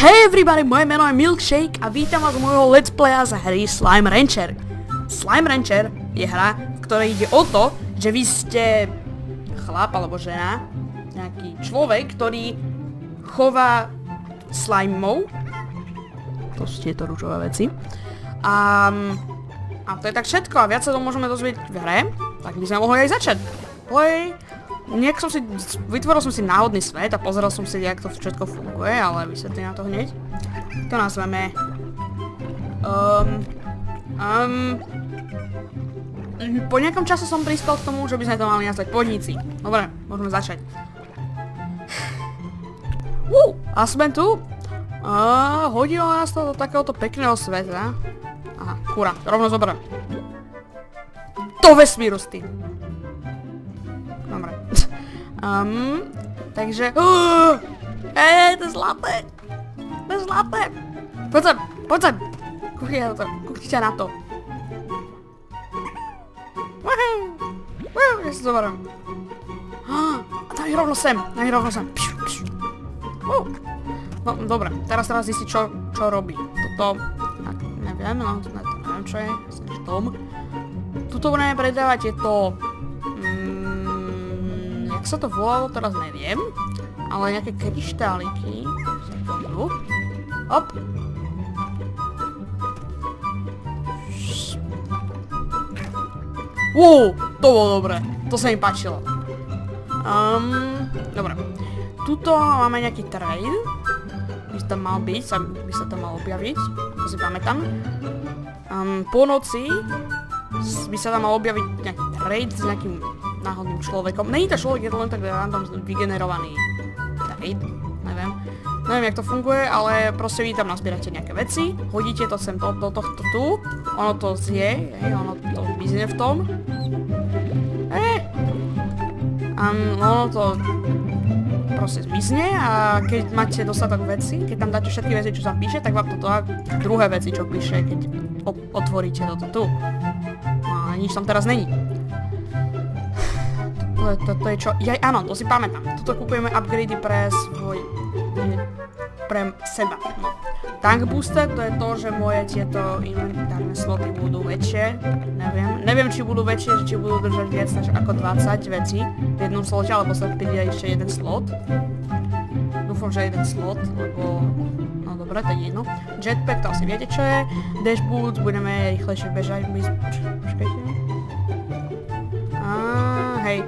Hey everybody, moje meno je Milkshake a vítam vás z môjho let's playa z hry Slime Rancher. Slime Rancher je hra, v ktorej ide o to, že vy ste chlap alebo žena, nejaký človek, ktorý chová slimeov. To sú tieto ružové veci. A to je tak všetko a viac sa to môžeme dozvedieť v hre, tak by sme mohli aj začať. Vytvoril som si náhodný svet a pozeral som si, jak to všetko funguje, ale vysvetlím na to hneď. To nazveme... Po nejakom čase som prispel k tomu, že by sme to mali nazvať podnici. Dobre, môžeme začať. A sme tu. Hodilo nás to do takéhoto pekného sveta. Aha, kúra, rovno zoberiem. Do vesmíru s tým. Dobre. Takže... to je zlaté! To je zlaté! Poď sem! Kúknite na to. Ja si zoberiem. A daj rovno sem! No, dobre, teraz zistiť, čo robí. Toto... Neviem čo je. Tuto budeme predávať tieto... Jak sa to volalo, teraz neviem. Ale nejaké kryštáliky. Sekundu. Hop. To bolo dobre. To sa mi páčilo. Dobre. Tuto máme nejaký trade. By sa tam mal byť, by sa tam mal objaviť. Ako si pamätám. Po noci by sa tam mal objaviť nejaký trade s nejakým náhodným človekom. Není to človek, je to len tak random vygenerovaný trade. Neviem, jak to funguje, ale proste vy tam nazbierate nejaké veci, hodíte to sem do tohto tu, ono to zje, ono to vyznie v tom. Ono to proste zmizne a keď máte dostatok veci, keď tam dáte všetky veci, čo sa píše, tak vám to dá druhé veci, čo píše, keď otvoríte toto tu. A nič tam teraz není. To je čo? Áno, to si pamätám. Tuto kupujeme upgrady pre seba. No. Tank booster, to je to, že moje tieto inventárne sloty budú väčšie. Neviem, či budú väčšie, či budú držať viac než ako 20 vecí v jednom slote, alebo sa príde ešte jeden slot. Dúfam, že jeden slot, lebo... No dobre, to je jedno. Jetpack, to asi viete, čo je. Dash boots, budeme rýchlejšie bežať. Počkajte. Hej.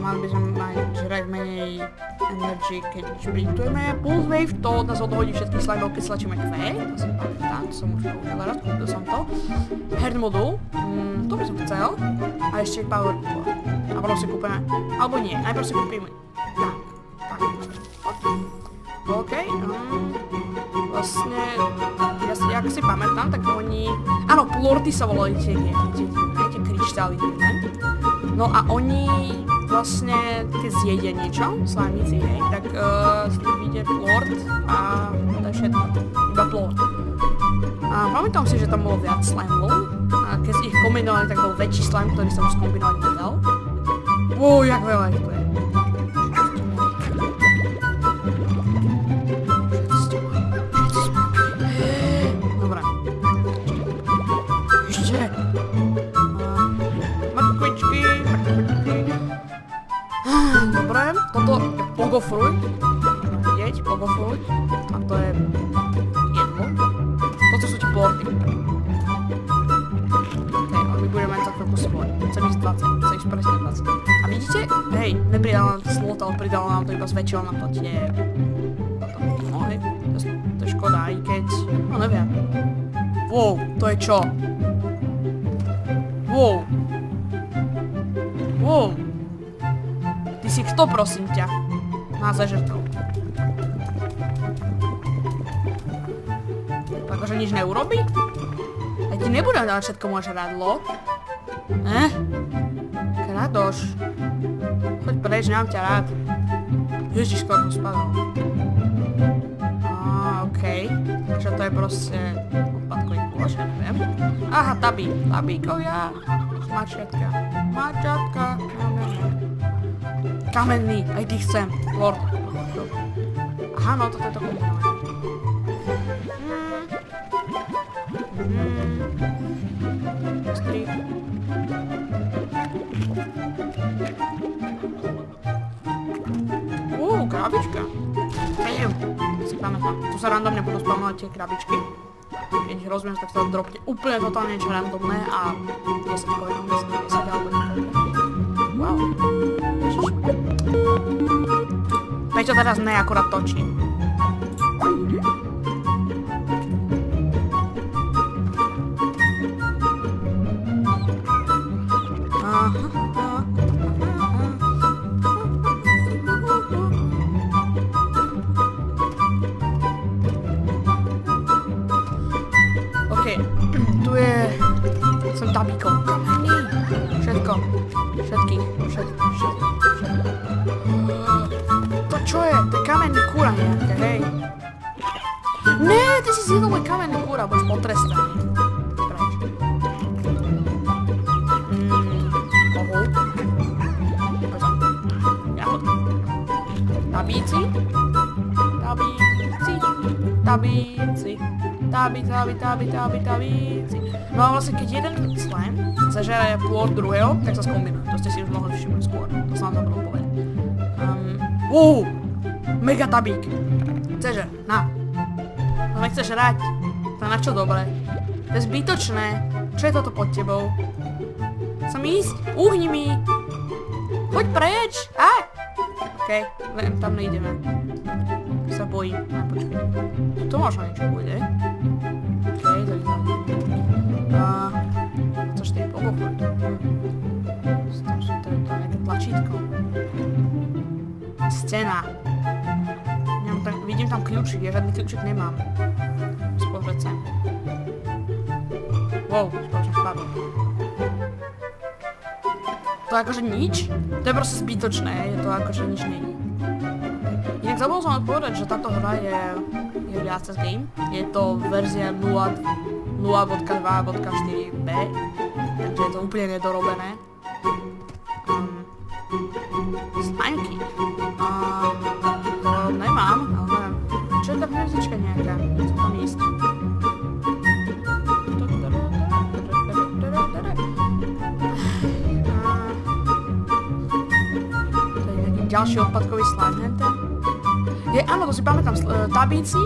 Mali by sme žrať menej energy, keď sprintujeme. Pulse Wave, to nás odhodí všetkých slimeov, keď stlačíme Q. To si pamätám, to som už veľa raz, kúpil som to. Herd modul, to by som chcel. A ešte Power Core. A potom si kúpime, alebo nie, najprv si kúpime. Tak. OK, vlastne, jak si pamätám, tak oni... Áno, plorty sa volali tie kryštály, no a oni vlastne, keď zjedia niečo, slámici, hej, tak z nich vyjde plort a to je všetko, iba plort. A pamätám si, že tam bolo viac slimeov a keď si ich kombinovali, tak bol väčší slime, ktorý sa už kombinovať nedal. Jak veľa ich to je. Dobre. Ešte. Mrkvičky. Dobre, toto je pogofruit. Vidieť, pogofruit. A to je jedlo. Toto sú ti plorty. OK, ale my budeme mať za chvíľku svoj. Chcem ísť 20, chcem ísť presne 20. A vidíte? Hej, nepridal nám to slot, ale pridal nám to iba zväčšil nám to tie... No hej, to je škoda, aj keď... No neviem. To je čo? Ty si kto, prosím ťa? Má zažrtov. Takže nič neurobí? Aj ti nebudem dávať všetko moje žradlo. Kradoš. Choď preč, nemám ťa rád. Ježiš, skoro som spadol. OK. Takže to je proste odpadkový kôž, ja neviem. Aha, tabíkovia. Mačiatka. Kamenný, aj ty chcem. Lord. Aha, no toto je to kombinované. Pamätám. Tu sa randomne budú spawnovať tie krabičky. Keď ich rozbijem, tak sa dropne úplne totálne niečo randomné a 10 coinov, myslím, 10 alebo niekoľko. Wow. Prečo teraz ne, akurát točím? Som tabíkov. Kamení. Všetko. Všetky. To čo je? To je kamenný kúra nejaké, hej. Ne, ty si zjedol môj kamenný kúra, budeš potrestaný. Preč. Ohol. Poď sa. Jahodka. Tabíci. Tabíci. No a vlastne keď jeden slime zažere plod druhého, tak sa skombinujú. To ste si už mohli všimnúť skôr. To sa vám zabudol povedať. Mega tabík. Chceš, na. To mi chceš hrať. To je na čo dobré. To je zbytočné. Čo je toto pod tebou? Chcem ísť? Uhni mi. Poď preč. Okej, len tam nejdeme. Sa bojím. Počkej. Tu možno niečo bude. Okej, to je to 4 pobochod. To je nejaké tlačítko. Scéna. Vidím tam kľúčik, ja žiadny kľúčik nemám. Pozrieť sa. Wow, spoločne spadol. To je akože nič? To je proste zbytočné, je to akože nič není. Inak zabudol som odpovedať, že táto hra je viac cez game. Je to verzia 0.2.4b, takže je to úplne nedorobené. Slimky. To nemám, ale neviem. Čo je tá hviezdička nejaká? Chcem tam ísť. To je nejaký ďalší odpadkový slime henten. Áno, to si pamätám, tabíci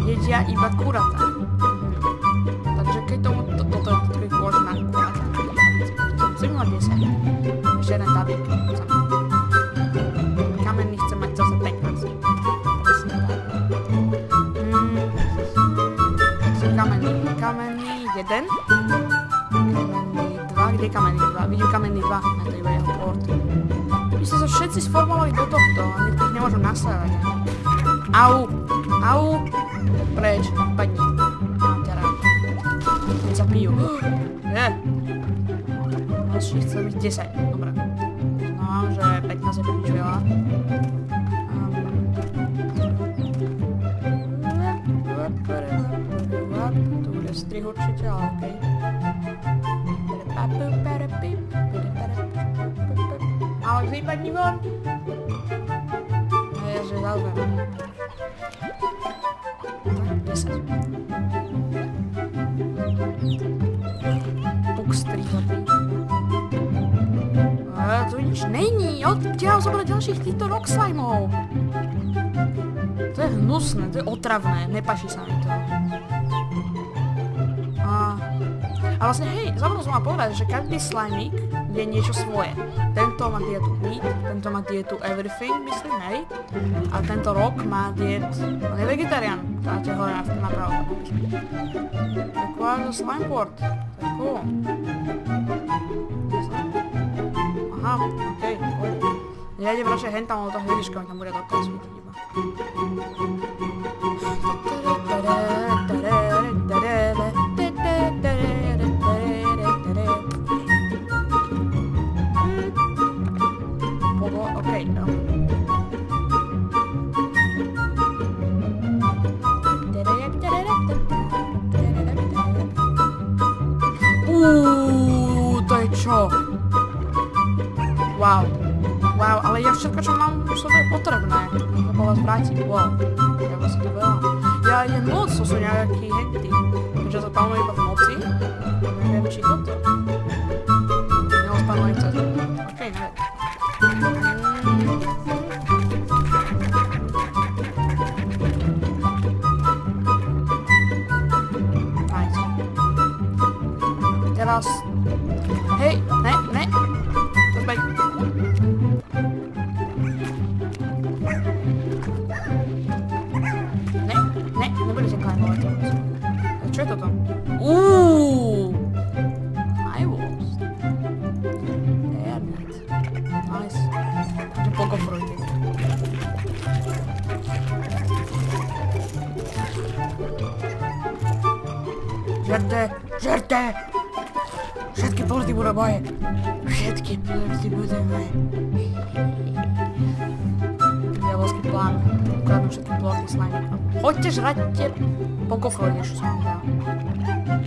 jedia iba kuratá. Takže keď toto je kôžna kuratá. Chcem mať 10. Ešte jeden tabík. Kamenný chcem mať zase 15. Presne tak. Chcem kamenný 1. Kamenný 2. Kde je kamenný 2? Vidím kamenný 2. Na to iba jeho port. Vy ste sa všetci sformovali do tohto, a ich nemôžem nasávať. Au! Preč, padni. Mám ťa rád. Keď sa pijú. Ďalší chcel byť 10, dobre. Znamenám, že 15 je príliš veľa. Tu bude strih určite, ale okej. Ale vypadni von! A ja že zaujímavé. Tak, 10. Puk strihatý. Tu nič není, odtiaľ zobrať ďalších týchto rock slimeov. To je hnusné, to je otravné, nepáči sa mi to. A vlastne hej, zabudol som vám povedať, že každý slimík je niečo svoje. Tento má dietu meat, tento má dietu everything, myslím, hej. A tento rock má diet, on je vegetarián, dáte hore napravo. Require slime board, to je cool. Aha, okej, pôjde. Ja idem radšej hentam, ale to hviezdička mi tam bude doteľ svietiť iba. To je čo? Wow, ale ja všetko, čo mám, už to je potrebné. Ja po vás vrátim, wow. Ja vlastne to veľa. Ja idem noc, to sú nejaký henty. Keďže sa spawnujú iba v noci, neviem, či toto. Neospanujem cez okej, neviem. Žerte! Všetky plody budú moje. Všetky plody budú moje. Diabolský plán. Ukradnú všetky plody slime. Choďte žrať pokofrojty, čo som vám dal.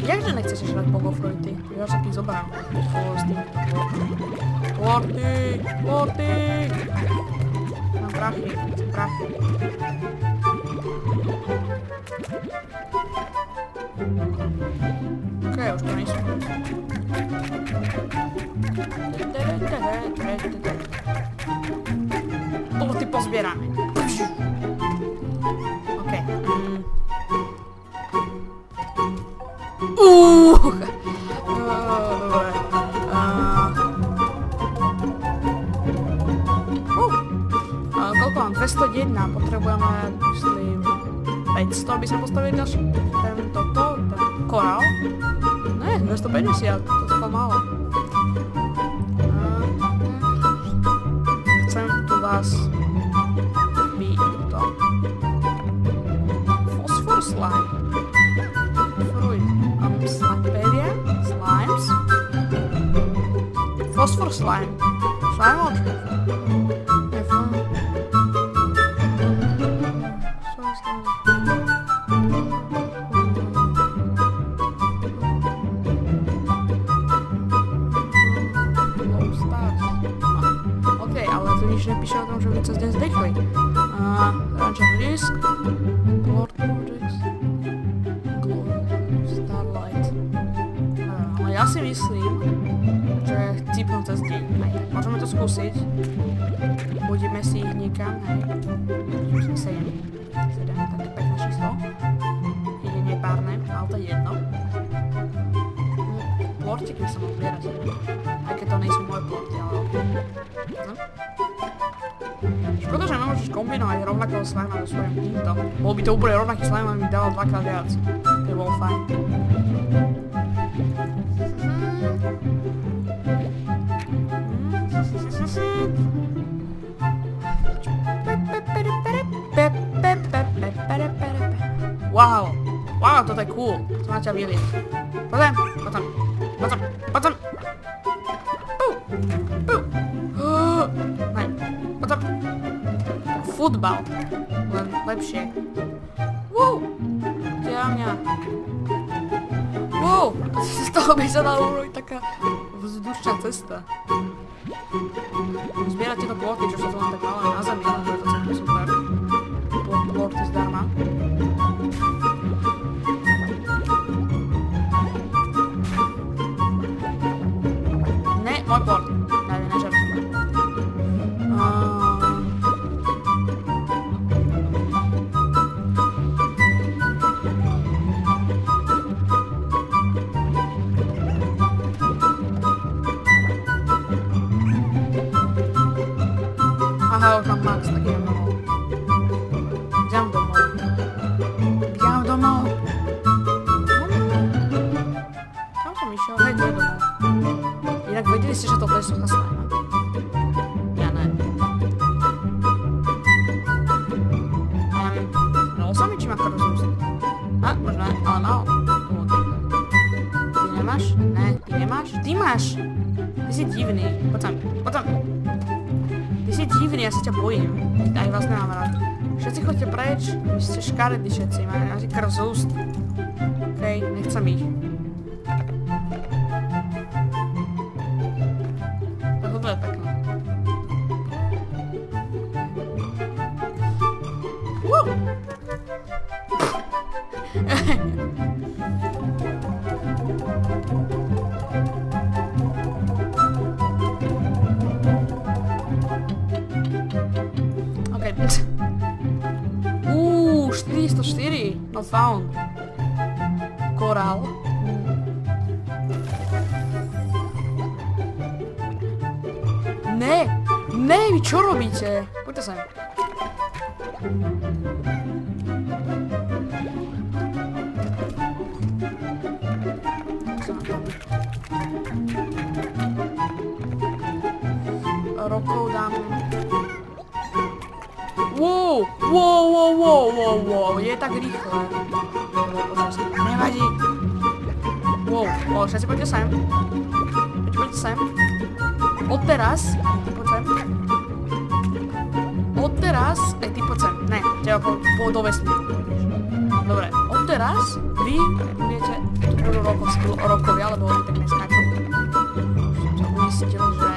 Jakže nechcete žrať pokofrojty? Ja sa tým zoberám. Plody! Mám prachy. Okej, už to nie sú. Plody pozbierame. Okej. Dobre. Koľko mám? 201. Potrebujeme, myslím, 500, aby sme postavili ďalší ten korál. Ne, 250, to je to málo. Chcem tu vás to. Phosphor slime. Fruit. Slimepedia. Slimes. Phosphor slime. Slime or nepíše o tom, že by sa dnes zdechli. Rancher Risk, Lord Projects, Starlight. Ale ja si myslím, že cípnú cez deň. Môžeme to skúsiť. Budíme si ich niekam, hej. 7, také pekné číslo. Ide nepárne, ale to je jedno. Plortiky by sa mohli zbierať. Aj keď to nejsú moje plorty, ale okej. Škoda, že nemôžeš kombinovať rovnakého slima so svojím týmto. Bol by to úplne rovnaký slime, aby mi dával dvakrát viac. To by bolo fajn. Wow! Wow, toto je cool. To na ťa vidieť. Poďme. Futbal. Len lepšie. Wow! Tia mňa. Wow! Z toho by sa dala urobiť taká vzdušná cesta. Zbierať tieto plorty, čo sa to len tak malé na zemi, ale to je to celkom super. Plorty zdarma. Ne, môj plort. Nežertujem. Aha, už mám max, tak idem domov. Idem domov. Kam som išiel? Hej, to je domov. Inak vedeli ste, že toto je suchá slajma? Ja ne. Dalo sa mi, či má krv z úst? Možno ne, ale mal. Ty nemáš? Ne, ty nemáš? Ty máš! Ty si divný. Poď tam. Ty si divný, ja sa ťa bojím. Aj vás nemám rád. Všetci choďte preč, vy ste škaredí všetci, máte krv z úst. Okej, nechcem ich. Toto je pekné. Okej. 404. Not found. Korál. Ne, vy čo robíte? Poďte sem. Rokov dám. Wow, je tak rýchle. Nevadí. Wow, všetci poďte sem. Poďte sem. Odteraz, ty poď sem. Odteraz, aj ty poď sem. Ne, teba do vesmíru. Dobre, odteraz vy budete, tu budú rokovia, lebo oni tak neskáču. Som sa uistil, že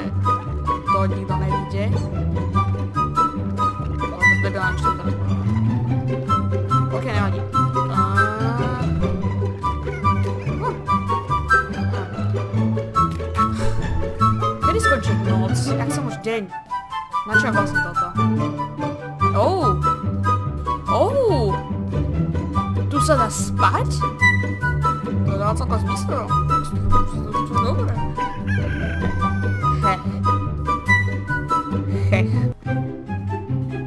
to nikto nevidie. Lebo zdebilám, čo to tak. Ok, nevadí. Kedy skončí noc? Jak som už deň? Na čo je vlastne toto? Tu sa dá spať? To dá celkom zmysel. To je dobré. Hech.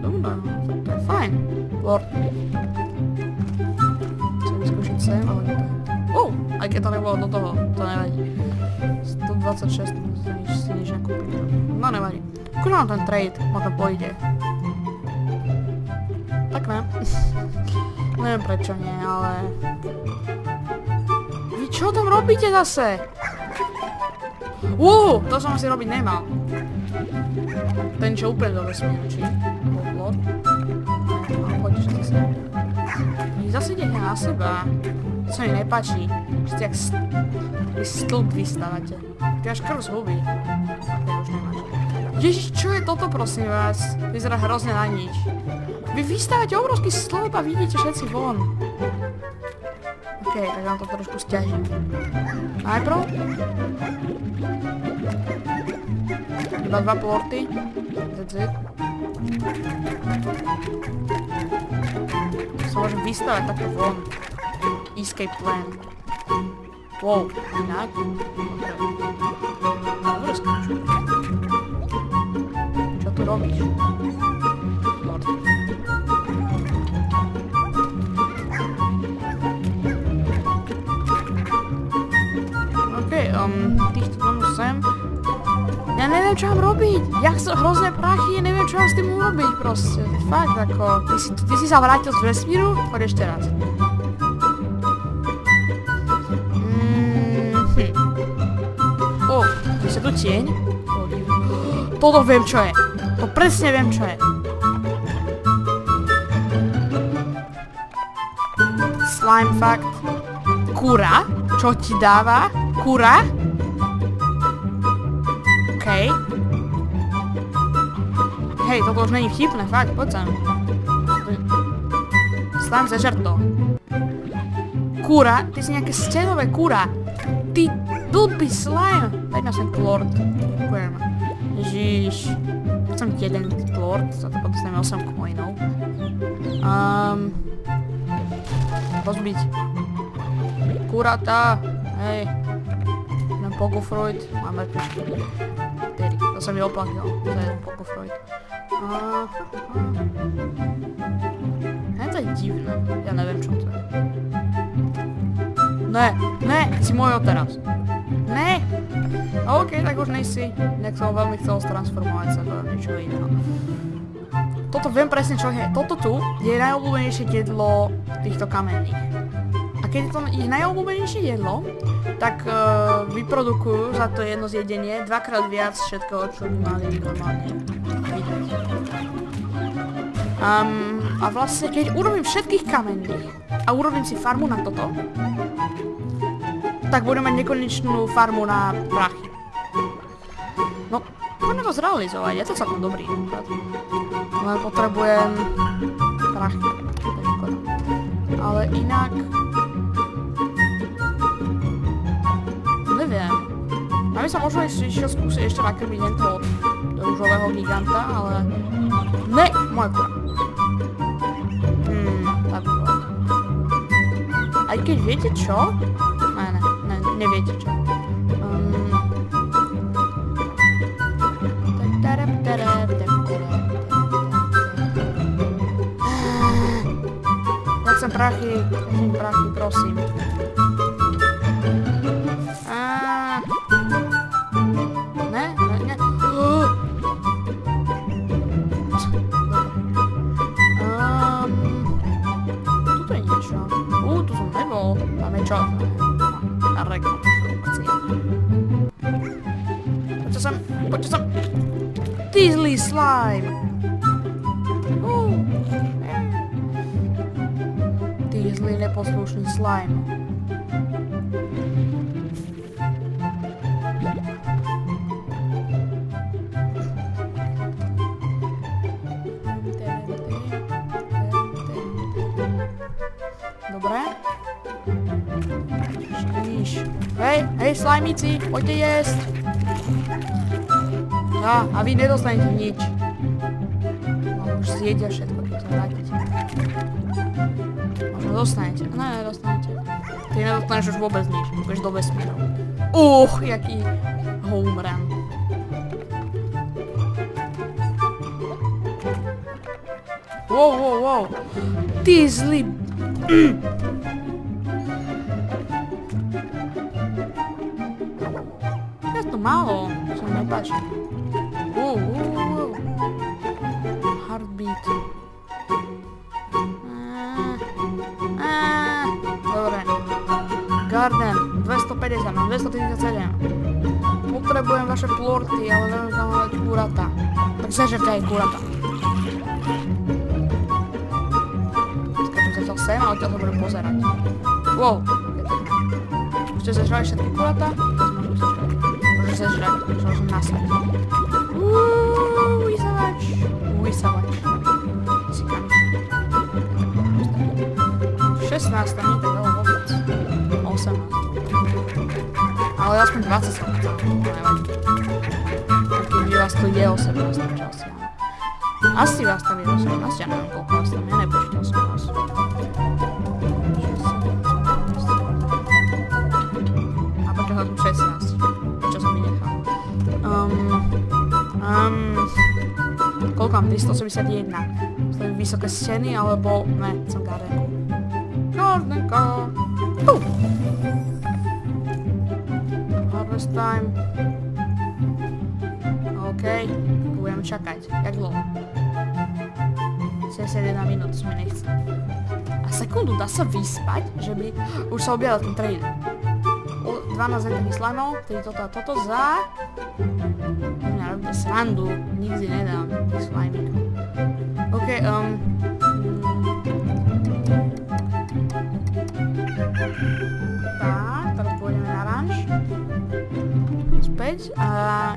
Dobre, to je fajn. Lord. Chcem vyskúšiť sem, ale nie to. Aj keď to nebolo do toho, to nevadí. 126, si nič nekúpim. No nevadí. Kúš mám ten trade, možno pôjde. Tak ne. Neviem prečo nie, ale... Vy čo tam robíte zase? To som asi robiť nemal. Ten čo úplne do vesmíru, či? Lord. Poďte zase. Vy zase idete na seba. To sa mi nepáči. Že jak stĺp vystávate. Ty až krv z huby. Už nemáš. Ježiš, čo je toto prosím vás? Vyzerá hrozne na nič. Vy vystávate obrovský stĺp a vidíte všetci von. OK, tak vám to trošku stiažím. Najprv. Iba 2 porty. That's it. Sa môžem vystavať takto von. Escape plan. Wow, inak. Dobre skáču. Čo tu robíš? Lord. OK, týchto mám sem. Ja neviem, čo mám robiť. Ja chcem hrozné prachy, neviem, čo mám s tým urobiť proste. Fakt, ako, ty si sa vrátil z vesmíru? Choď ešte raz. Je tu tieň? Toto viem, čo je. To presne viem, čo je. Slime fakt. Kura? Čo ti dáva? Kura? OK. Hej, toto už není vtipné, fakt, poď sem. Slime zežer to. Kura? Ty si nejaké stenové kura. Ty blbý slime. Daj na sem Lord. Ďakujem. Ježiš. Chcem jeden Lord, za to podostaneme 8 coinov. Rozbiť. Kuratá. Hej. Idem Pokofreud. Mám mŕtvičky. Tedy. To sa mi oplatil. To je Pokofreud. Hej, to je divné. Ja neviem, čo to je. Ne, si môj teraz. Ne! OK, tak už nejsi. Nejak som veľmi chcel transformovať sa do niečoho iného. Toto viem presne, čo je. Toto tu je najobľúbenejšie jedlo týchto kamenných. A keď je to ich najobľúbenejšie jedlo, tak vyprodukujú za to jedno zjedenie dvakrát viac všetkého, čo by mali normálne vydať. A vlastne, keď urobím všetkých kamenných a urobím si farmu na toto, tak budeme mať nekonečnú farmu na prachy. No, poďme to zrealizovať, je to celkom dobrý nápad. Ale potrebujem prachy. Ale inak... Neviem. A my sa možno išiel skúsiť ešte nakrmiť toho rúžového giganta, ale... Ne! Moja kura. Tak bolo. Aj keď viete čo? Neviete čo. Ja chcem prachy, prosím. Ne. Tuto je niečo. Tu som nebol. Máme čo? rekonštrukácia. Poďte sem. Ty zlý slime. Ty zlý neposlušný slime. Dobre. Hej, slajmíci, poďte jesť. A vy nedostanete nič. No, už zjedia všetko, keď to vrátite. Možno dostanete. Ne, nedostanete. Ty nedostaneš už vôbec nič. Budeš do vesmíru. Jaký home run. Wow. Ty zlý... Je to málo, sa mi nepáči. Heartbeat. Dobre. Garden, 250, mám 237. Potrebujem vaše plorty, ale neviem tam mať kurata. Tak zežerte aj kurata. Skáčem sa sem, ale to budem pozerať. Wow. Už ste zežrali všetky kurata? Môžem zežrať, že som nasať. Vysavač. Cikám. 16, nie tak veľa vôbec. 18. Ale aspoň 20 som chcel. Keďže vás to je 18 časti. Asi vás tam je 18, ja neviem koľko vás tam je, nepočítal som vás. A počítal som 16. Čo som mi nechal. Koľko mám? 381. Sú vysoké steny, alebo... Ne, som gardenku. Gardenka! Harvest time. OK. Budem čakať. Jak dlho? 71 minút, čo mi nechce. A sekundu, dá sa vyspať, že by... Už sa objavil ten trailer. 12 takých slimeov, tedy toto a toto za... Mňa robíte srandu, nikdy nedám tých slimíkov. OK, tak, teraz pôjdeme na ranč. Späť a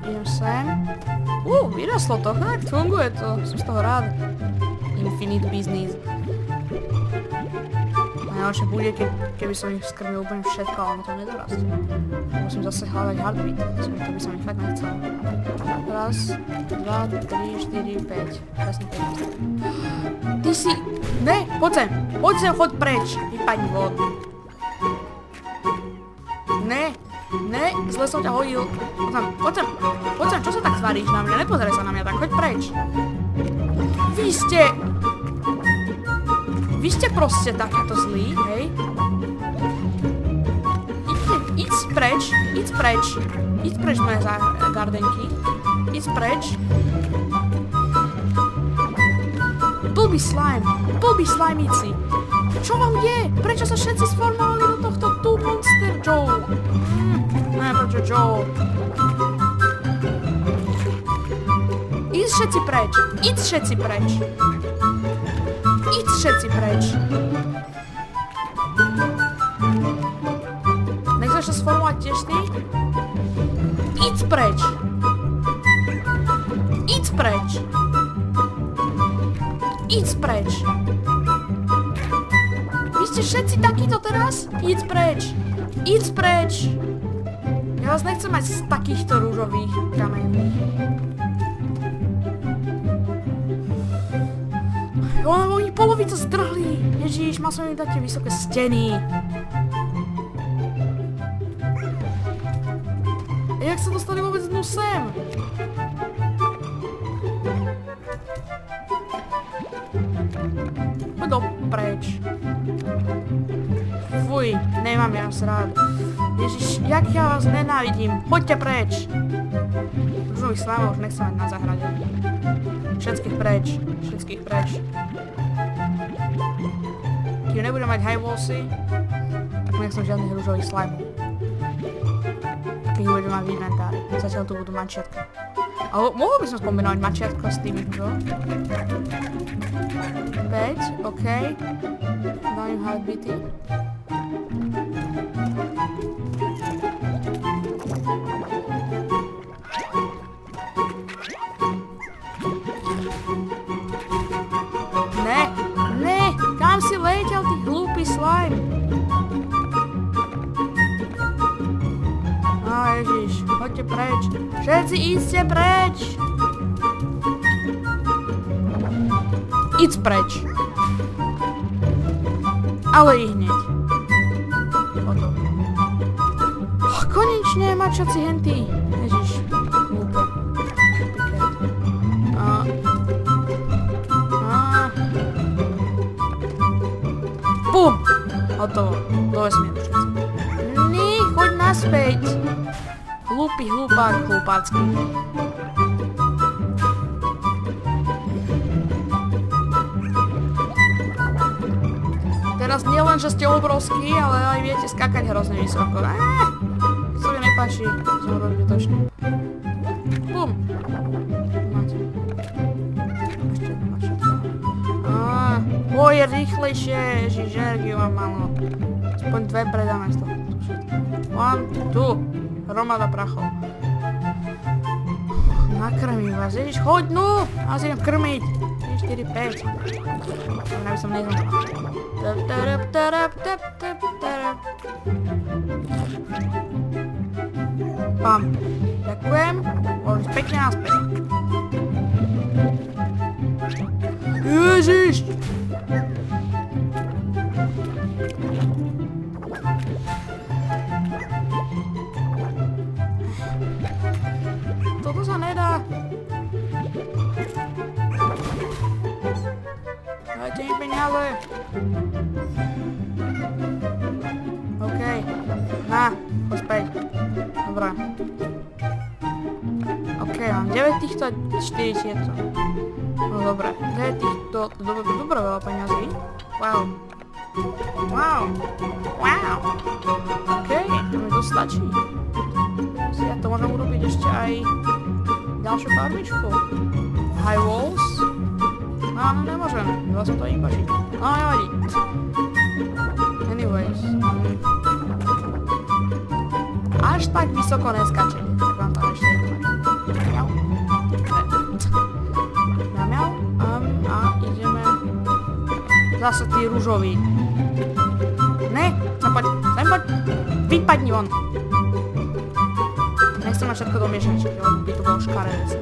idem sem. Vyrastlo to, tak funguje to, som z toho rád. Infinite business. Najlepšie bude, keby som ich skrmil úplne všetko, ale mi to nedorastie. Musím zase hľadať heartbeat, to by sa mi fakt nechcel. Raz, 2, 3, 4, 5. Presne 5. Ty si... Ne, poď sem, choď preč. Vypadni von. Ne, zle som ťa hodil. Poď sem, čo sa tak tváriš na mňa? Nepozeraj sa na mňa tak, choď preč. Vy ste proste takéto zlí, hej? Idź preč moje gardenky. Idź preč. Blbý slimíci. Čo vám je? Prečo sa všetci sformovali do tohto tu monster, Joe? Ne, prečo Joe? Idź všetci preč. Nechceš sa sformovať tiež ty? Idź preč. Vy ste všetci takíto teraz? Idź preč. Ja vás nechcem mať z takýchto rúžových kameňových. Oni polovicu zdrhli. Ježiš, mal som im dať tie vysoké steny. Jak sa dostali vôbec dnu sem? Poď preč. Fuj, nemám ja vás rád. Ježiš, jak ja vás nenávidím. Poďte preč. Rúžových slámov už nechcem mať na záhrade. Všetkých preč. Keď nebudem mať high wallsy, tak nechcem žiadnych rúžových slimeov. akých budem mať v inventári. Zatiaľ tu budú mačiatka. Ale mohol by som skombinovať mačiatko s týmito. 5, OK. Dám im heartbeaty. Ne, kam si letel, ty hlúpy slime? Ježiš, choďte preč. Všetci íďte preč. Íď preč. Ale i hneď. Potom. Konečne, mačaci henty. Ježiš, hlúpe. Bum! Hotovo. Do vesmíru všetci. Nie, choď naspäť. Hlúpy hlupák, hlupácky. Teraz nie len, že ste obrovskí, ale aj viete skákať hrozne vysoko. To sa mi nepáči, som robil točne. Bum. Máte. Ešte jedno mačiatko. Je rýchlejšie, ježiš, energiu mám málo. Aspoň 2 predáme z toho. 1, 2. Hromada prachov. Nakrmím vás, ježiš, choď, no! A si idem krmiť. 4, 5. Aby som nezomrel. Pam. Ďakujem. Môžeš pekne naspäť. Ježiš! Toto sa nedá. Dajte mi peniaze. OK. Na, poď späť. Dobre. OK, mám 9 týchto a 4 tieto. No dobre. 9 týchto, dobre veľa peniazí. Wow. Wow. Wow. OK, to mi to stačí. Ja to môžem urobiť ešte aj ďalšiu farmičku. High walls? No, nemôžem. Dala som to ibažiť. No, nevadí. Anyways. Až tak vysoko neskačete. Tak vám tam ešte jedno mačku. Mňau. Mňau. A ideme. Zase tí ružoví. Ne, sem poď. Vypadni von. Nechcem mať všetko domiešať, lebo by to bolo škaredé.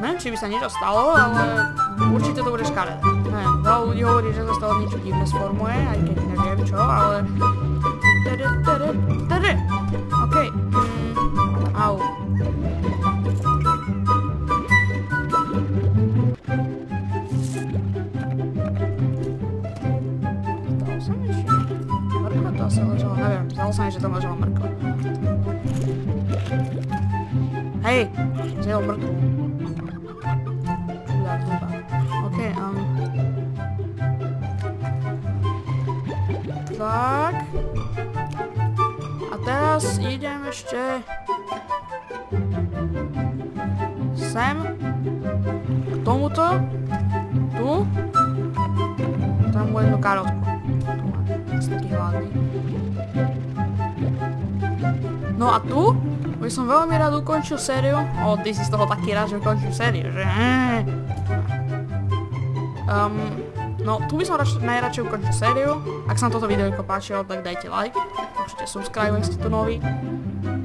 Neviem, či by sa niečo stalo, ale určite to bude škaredé. Neviem, veľa ľudí hovorí, že sa z toho niečo divné sformuje, aj keď neviem čo, ale... OK. Au. Zdalo sa mi, že... Mrkva to asi ležala, neviem, zdalo sa mi, že tam ležala mrkva. Hej, zjedol mrtvu. Čudák zhruba. OK, tak. A teraz idem ešte... sem. K tomuto. Tu. Tam mu jednu karotku. Tu mám. Som taký hladný. No a tu? By som veľmi rád ukončil sériu. Ty si z toho taký rád, že ukončil sériu, že? No, tu by som najradšej ukončil sériu. Ak sa vám toto videjko páčilo, tak dajte like. Určite subscribe, ak ste tu noví.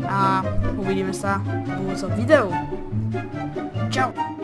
A uvidíme sa v budúcom videu. Čau!